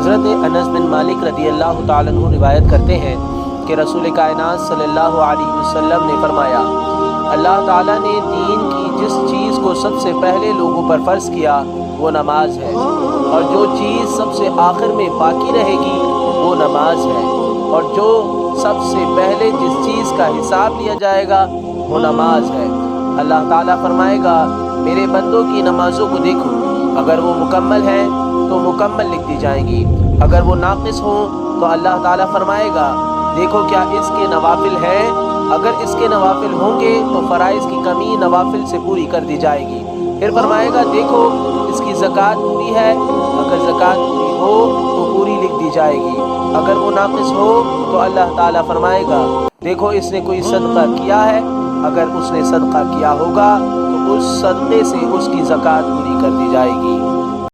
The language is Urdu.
حضرت انس بن مالک رضی اللہ تعالیٰ عنہ روایت کرتے ہیں کہ رسول کائنات صلی اللہ علیہ وسلم نے فرمایا، اللہ تعالیٰ نے دین کی جس چیز کو سب سے پہلے لوگوں پر فرض کیا وہ نماز ہے، اور جو چیز سب سے آخر میں باقی رہے گی وہ نماز ہے، اور جو سب سے پہلے جس چیز کا حساب لیا جائے گا وہ نماز ہے۔ اللہ تعالیٰ فرمائے گا، میرے بندوں کی نمازوں کو دیکھو، اگر وہ مکمل ہیں تو مکمل لکھ دی جائیں گی، اگر وہ ناقص ہوں تو اللہ تعالیٰ فرمائے گا، دیکھو کیا اس کے نوافل ہیں، اگر اس کے نوافل ہوں گے تو فرائض کی کمی نوافل سے پوری کر دی جائے گی۔ پھر فرمائے گا، دیکھو اس کی زکوٰۃ پوری ہے، اگر زکوٰۃ پوری ہو تو پوری لکھ دی جائے گی، اگر وہ ناقص ہو تو اللہ تعالیٰ فرمائے گا، دیکھو اس نے کوئی صدقہ کیا ہے، اگر اس نے صدقہ کیا ہوگا تو اس صدقے سے اس کی زکوٰۃ پوری کر دی جائے گی۔